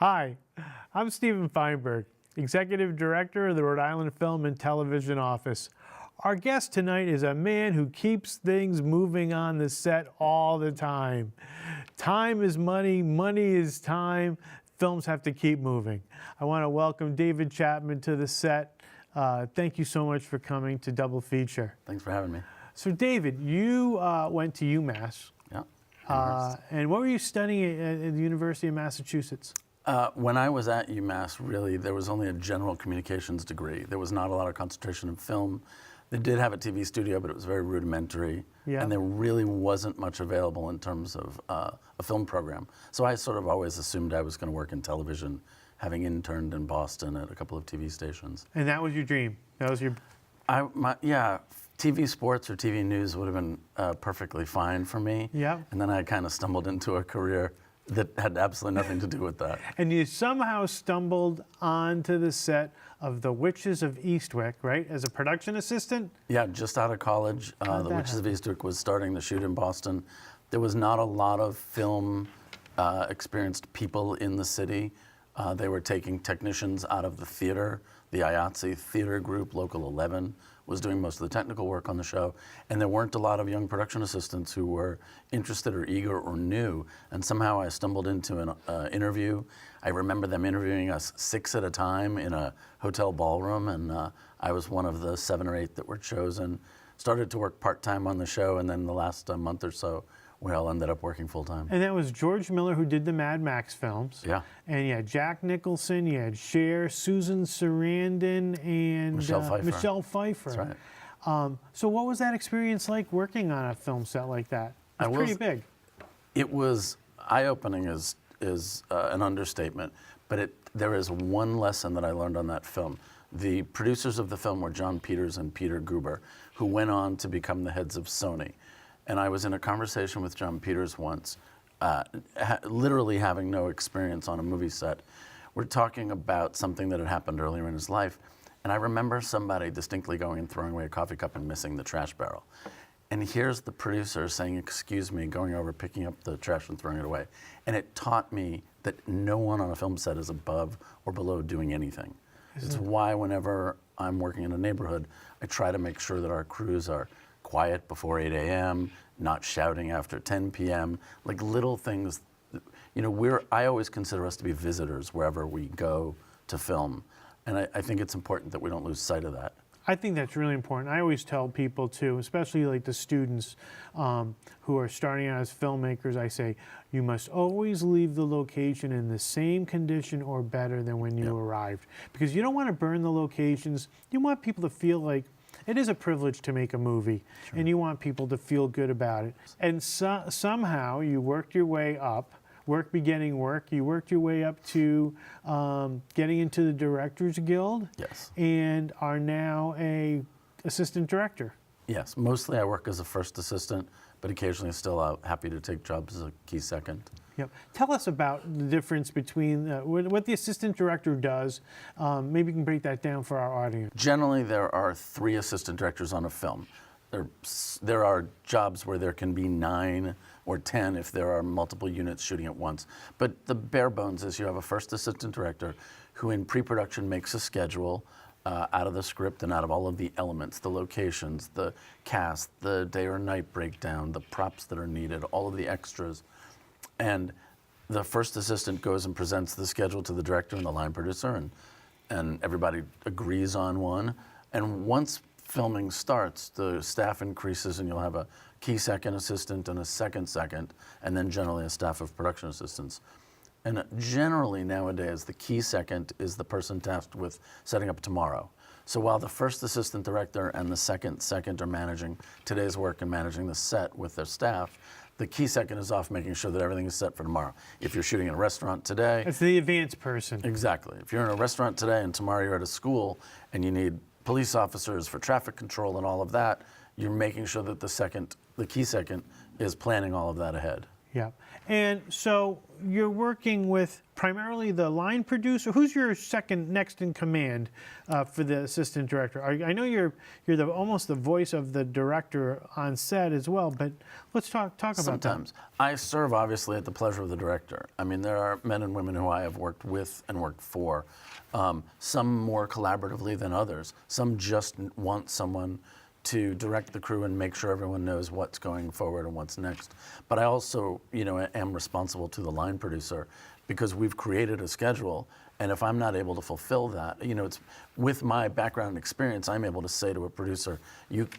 Hi, I'm Stephen Feinberg, Executive Director of the Rhode Island Film and Television Office. Our guest tonight is a man who keeps things moving on the set all the time. Time is money, money is time. Films have to keep moving. I want to welcome David Chapman to the set. Thank you so much for coming to Double Feature. Thanks for having me. So David, you went to UMass. Yeah. And what were you studying at the University of Massachusetts? When I was at UMass, really, there was only a general communications degree. There was not a lot of concentration in film. They did have a TV studio, but it was very rudimentary. Yeah. And there really wasn't much available in terms of a film program. So I sort of always assumed I was going to work in television, having interned in Boston at a couple of TV stations. And that was your dream? That was your... Yeah, TV sports or TV news would have been perfectly fine for me. Yeah. And then I kind of stumbled into a career that had absolutely nothing to do with that. And you somehow stumbled onto the set of The Witches of Eastwick, right, as a production assistant? Yeah, just out of college. The Witches of Eastwick was starting to shoot in Boston. There was not a lot of film experienced people in the city. They were taking technicians out of the theater. The IATSE theater group, Local 11, was doing most of the technical work on the show. And there weren't a lot of young production assistants who were interested or eager or new. And somehow I stumbled into an interview. I remember them interviewing us 6 at a time in a hotel ballroom. And I was one of the 7 or 8 that were chosen. Started to work part-time on the show. And then the last month or so, we all ended up working full-time. And that was George Miller, who did the Mad Max films. Yeah. And you had Jack Nicholson, you had Cher, Susan Sarandon, and Michelle Pfeiffer. That's right. So what was that experience like working on a film set like that? It's pretty big. It was eye-opening is an understatement, but there is one lesson that I learned on that film. The producers of the film were John Peters and Peter Guber, who went on to become the heads of Sony. And I was in a conversation with John Peters once, literally having no experience on a movie set. We're talking about something that had happened earlier in his life. And I remember somebody distinctly going and throwing away a coffee cup and missing the trash barrel. And here's the producer saying, "Excuse me," going over, picking up the trash and throwing it away. And it taught me that no one on a film set is above or below doing anything. It's why whenever I'm working in a neighborhood, I try to make sure that our crews are quiet before 8 a.m., not shouting after 10 p.m., like little things. You know, I always consider us to be visitors wherever we go to film. And I think it's important that we don't lose sight of that. I think that's really important. I always tell people too, especially like the students who are starting out as filmmakers, I say, you must always leave the location in the same condition or better than when you arrived. Because you don't want to burn the locations. You want people to feel like it is a privilege to make a movie, and you want people to feel good about it. And somehow you worked your way up, beginning work, you worked your way up to getting into the Directors Guild. Yes. And are now a assistant director. Yes, mostly I work as a first assistant, but occasionally still happy to take jobs as a key second. Yep. Tell us about the difference between what the assistant director does. Maybe you can break that down for our audience. Generally, there are 3 assistant directors on a film. There are jobs where there can be 9 or 10 if there are multiple units shooting at once. But the bare bones is you have a first assistant director who in pre-production makes a schedule out of the script and out of all of the elements, the locations, the cast, the day or night breakdown, the props that are needed, all of the extras. And the first assistant goes and presents the schedule to the director and the line producer, and everybody agrees on one. And once filming starts, the staff increases and you'll have a key second assistant and a second, and then generally a staff of production assistants. And generally nowadays, the key second is the person tasked with setting up tomorrow. So while the first assistant director and the second are managing today's work and managing the set with their staff, the key second is off making sure that everything is set for tomorrow. If you're shooting in a restaurant today... It's the advanced person. Exactly. If you're in a restaurant today and tomorrow you're at a school and you need police officers for traffic control and all of that, you're making sure that the key second is planning all of that ahead. Yeah. And so you're working with primarily the line producer. Who's your second next in command for the assistant director? I know you're almost the voice of the director on set as well, but let's talk about Sometimes. I serve obviously at the pleasure of the director. I mean, there are men and women who I have worked with and worked for, some more collaboratively than others. Some just want someone to direct the crew and make sure everyone knows what's going forward and what's next. But I also, am responsible to the line producer because we've created a schedule, and if I'm not able to fulfill that, it's with my background and experience, I'm able to say to a producer,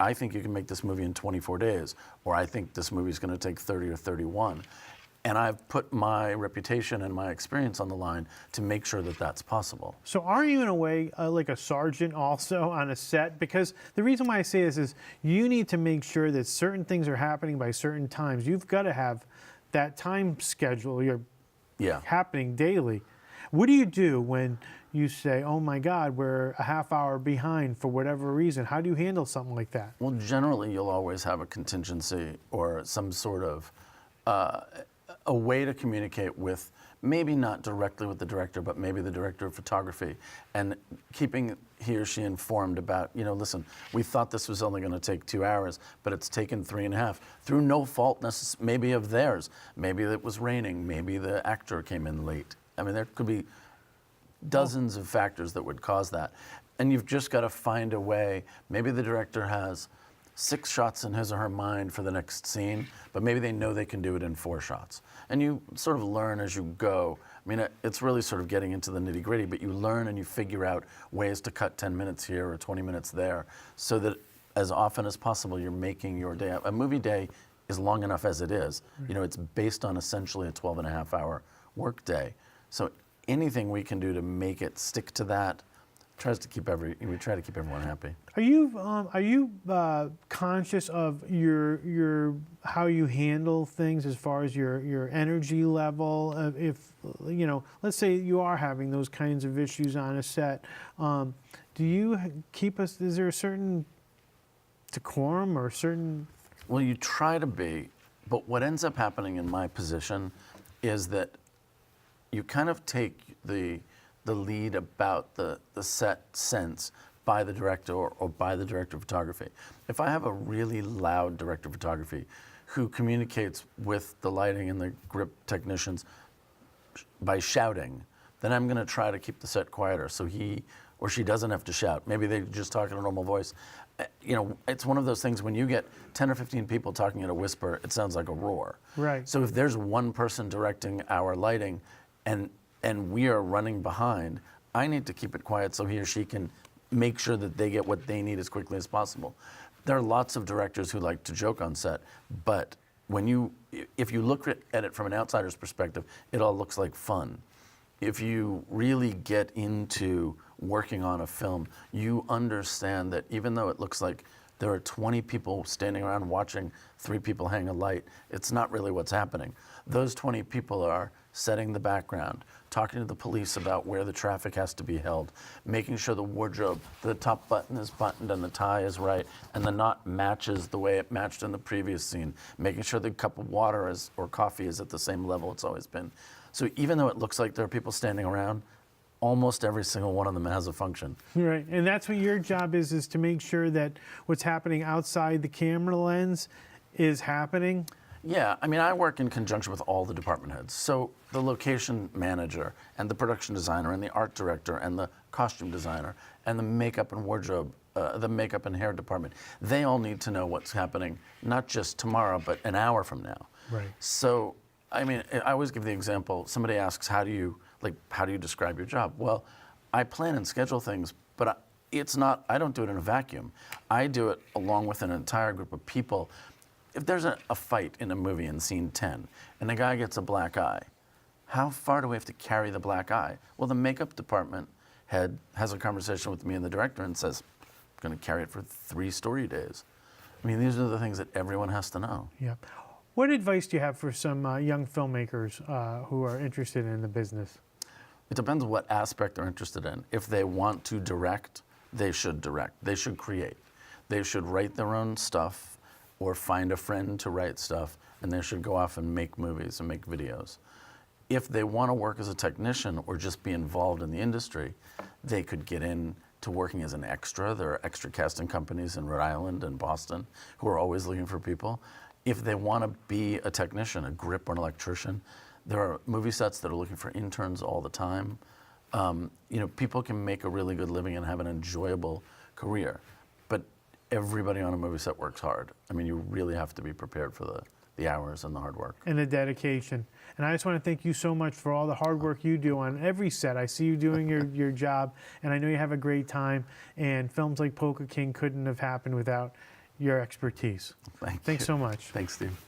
I think you can make this movie in 24 days, or I think this movie is going to take 30 or 31. And I've put my reputation and my experience on the line to make sure that that's possible. So are you in a way like a sergeant also on a set? Because the reason why I say this is you need to make sure that certain things are happening by certain times. You've got to have that time schedule. You're happening daily. What do you do when you say, oh my God, we're a half hour behind for whatever reason? How do you handle something like that? Well, generally you'll always have a contingency or some sort of a way to communicate with, maybe not directly with the director, but maybe the director of photography, and keeping he or she informed about, listen, we thought this was only going to take 2 hours, but it's taken 3.5 through no fault maybe of theirs. Maybe it was raining. Maybe the actor came in late. I mean, there could be dozens of factors that would cause that. And you've just got to find a way. Maybe the director has 6 shots in his or her mind for the next scene, but maybe they know they can do it in 4 shots. And you sort of learn as you go. I mean, it's really sort of getting into the nitty-gritty, but you learn and you figure out ways to cut 10 minutes here or 20 minutes there so that as often as possible you're making your day. A movie day is long enough as it is. It's based on essentially a 12.5-hour work day. So anything we can do to make it stick to that we try to keep everyone happy. Are you conscious of your how you handle things as far as your energy level? If let's say you are having those kinds of issues on a set, do you keep us? Is there a certain decorum or certain? Well, you try to be, but what ends up happening in my position is that you kind of take the lead about the set sense by the director or by the director of photography. If I have a really loud director of photography who communicates with the lighting and the grip technicians by shouting, then I'm going to try to keep the set quieter so he or she doesn't have to shout. Maybe they just talk in a normal voice. It's one of those things when you get 10 or 15 people talking at a whisper, it sounds like a roar. Right. So if there's one person directing our lighting and we are running behind, I need to keep it quiet so he or she can make sure that they get what they need as quickly as possible. There are lots of directors who like to joke on set, but if you look at it from an outsider's perspective, it all looks like fun. If you really get into working on a film, you understand that even though it looks like there are 20 people standing around watching 3 people hang a light, it's not really what's happening. Those 20 people are setting the background, talking to the police about where the traffic has to be held, making sure the wardrobe, the top button is buttoned and the tie is right, and the knot matches the way it matched in the previous scene, making sure the cup of water or coffee is at the same level it's always been. So even though it looks like there are people standing around, almost every single one of them has a function. Right, and that's what your job is to make sure that what's happening outside the camera lens is happening? Yeah, I mean, I work in conjunction with all the department heads. So the location manager and the production designer and the art director and the costume designer and the makeup and wardrobe, the makeup and hair department, they all need to know what's happening, not just tomorrow, but an hour from now. Right. So, I mean, I always give the example, somebody asks, how do you describe your job? Well, I plan and schedule things, but I don't do it in a vacuum. I do it along with an entire group of people. If there's a fight in a movie in scene 10 and a guy gets a black eye, how far do we have to carry the black eye? Well, the makeup department head has a conversation with me and the director and says, I'm going to carry it for 3 story days. I mean, these are the things that everyone has to know. Yeah. What advice do you have for some young filmmakers who are interested in the business? It depends what aspect they're interested in. If they want to direct, they should direct. They should create. They should write their own stuff or find a friend to write stuff and they should go off and make movies and make videos. If they want to work as a technician or just be involved in the industry, they could get in to working as an extra. There are extra casting companies in Rhode Island and Boston who are always looking for people. If they want to be a technician, a grip or an electrician, there are movie sets that are looking for interns all the time. People can make a really good living and have an enjoyable career, but everybody on a movie set works hard. I mean, you really have to be prepared for the hours and the hard work. And the dedication. And I just want to thank you so much for all the hard work you do on every set. I see you doing your job, and I know you have a great time, and films like Polka King couldn't have happened without your expertise. Thanks Thanks so much. Thanks, Steve.